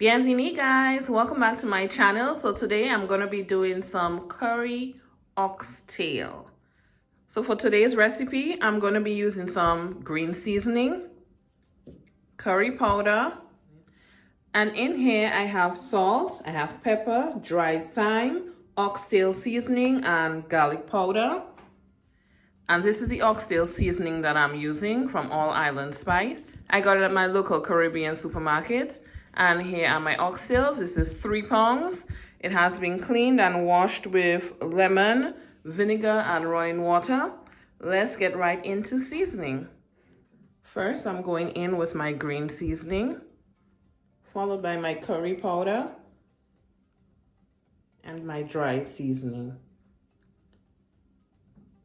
Bienvenue guys, welcome back to my channel. So today I'm going to be doing some curry oxtail. So for today's recipe, I'm going to be using some green seasoning, curry powder, and in here I have salt, I have pepper, dried thyme, oxtail seasoning, and garlic powder. And this is the oxtail seasoning that I'm using from All Island Spice. I got it at my local Caribbean supermarket. And here are my oxtails. This is 3 pounds. It has been cleaned and washed with lemon, vinegar, and running water. Let's get right into seasoning. First, I'm going in with my green seasoning, followed by my curry powder and my dried seasoning.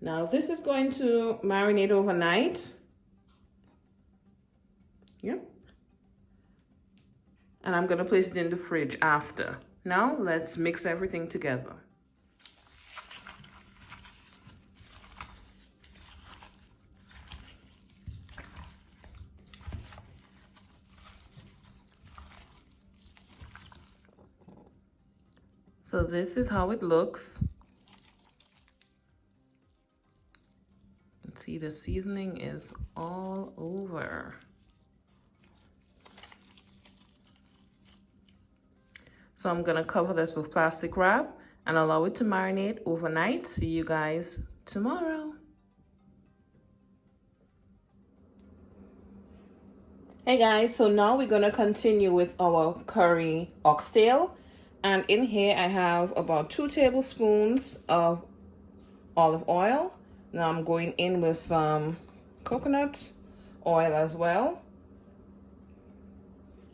Now this is going to marinate overnight. Yep. And I'm going to place it in the fridge after. Now let's mix everything together. So this is how it looks. You can see the seasoning is all over. So I'm gonna cover this with plastic wrap and allow it to marinate overnight. See you guys tomorrow. Hey guys, so now we're gonna continue with our curry oxtail. And in here I have about 2 tablespoons of olive oil. Now I'm going in with some coconut oil as well.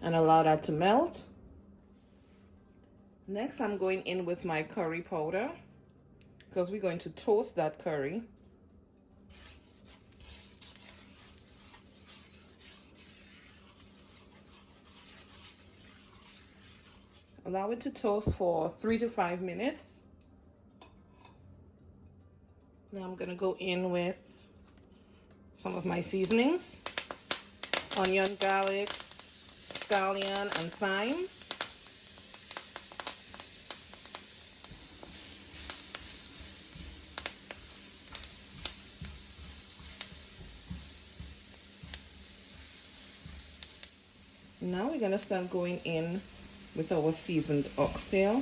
And allow that to melt. Next, I'm going in with my curry powder because we're going to toast that curry. Allow it to toast for 3 to 5 minutes. Now I'm going to go in with some of my seasonings: onion, garlic, scallion, and thyme. Now we're going to start going in with our seasoned oxtail.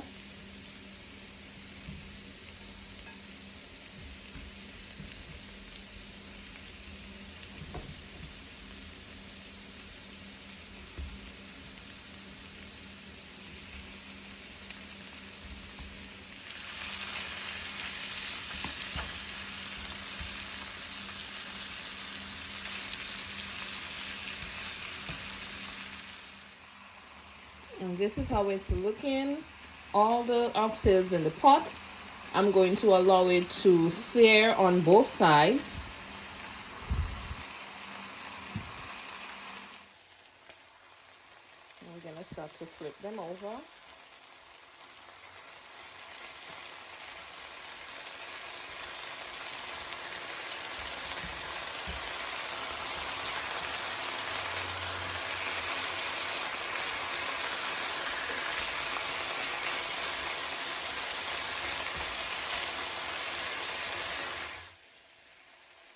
And this is how it's looking. All the oxtails in the pot. I'm going to allow it to sear on both sides. I'm going to start to flip them over.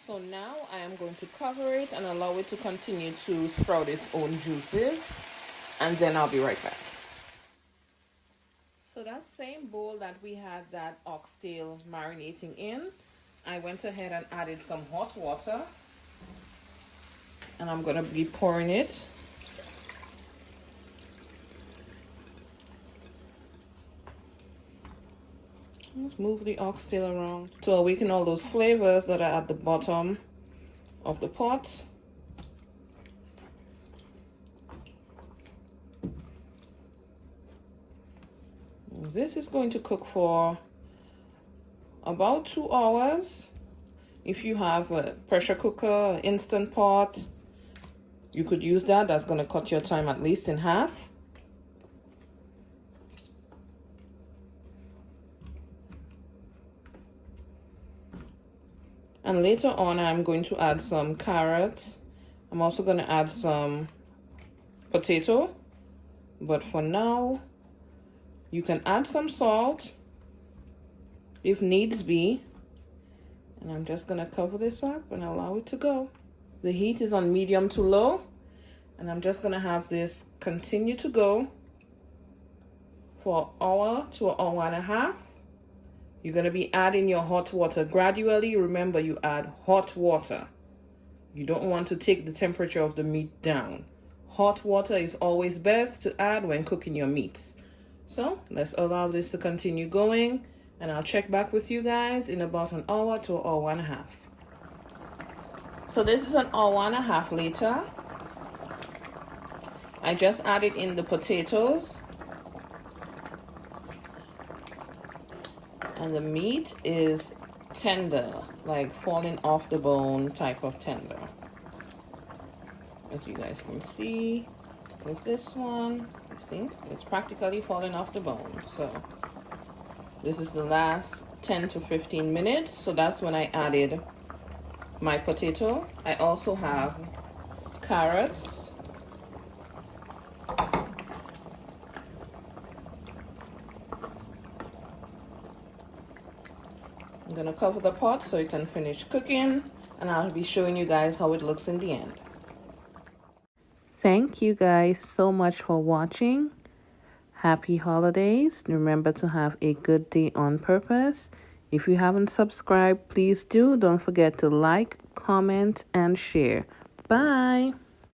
So now I am going to cover it and allow it to continue to sprout its own juices, and then I'll be right back. So that same bowl that we had that oxtail marinating in, I went ahead and added some hot water, and I'm going to be pouring it. Let's move the oxtail around to awaken all those flavors that are at the bottom of the pot. This is going to cook for about 2 hours. If you have a pressure cooker, instant pot, you could use that. That's going to cut your time at least in half. And later on, I'm going to add some carrots. I'm also going to add some potato. but for now, you can add some salt if needs be. And I'm just gonna cover this up and allow it to go. The heat is on medium to low, and I'm just gonna have this continue to go for an hour to an hour and a half. You're gonna be adding your hot water gradually. Remember, you add hot water. You don't want to take the temperature of the meat down. Hot water is always best to add when cooking your meats. So let's allow this to continue going, and I'll check back with you guys in about an hour to an hour and a half. So this is an hour and a half later. I just added in the potatoes, and the meat is tender, like falling off the bone type of tender. As you guys can see with this one, you see, it's practically falling off the bone. So this is the last 10 to 15 minutes. So that's when I added my potato. I also have carrots. I'm gonna cover the pot so it can finish cooking, and I'll be showing you guys how it looks in the end. Thank you guys so much for watching. Happy holidays. Remember to have a good day on purpose. If you haven't subscribed, please do. Don't forget to like, comment, and share. Bye.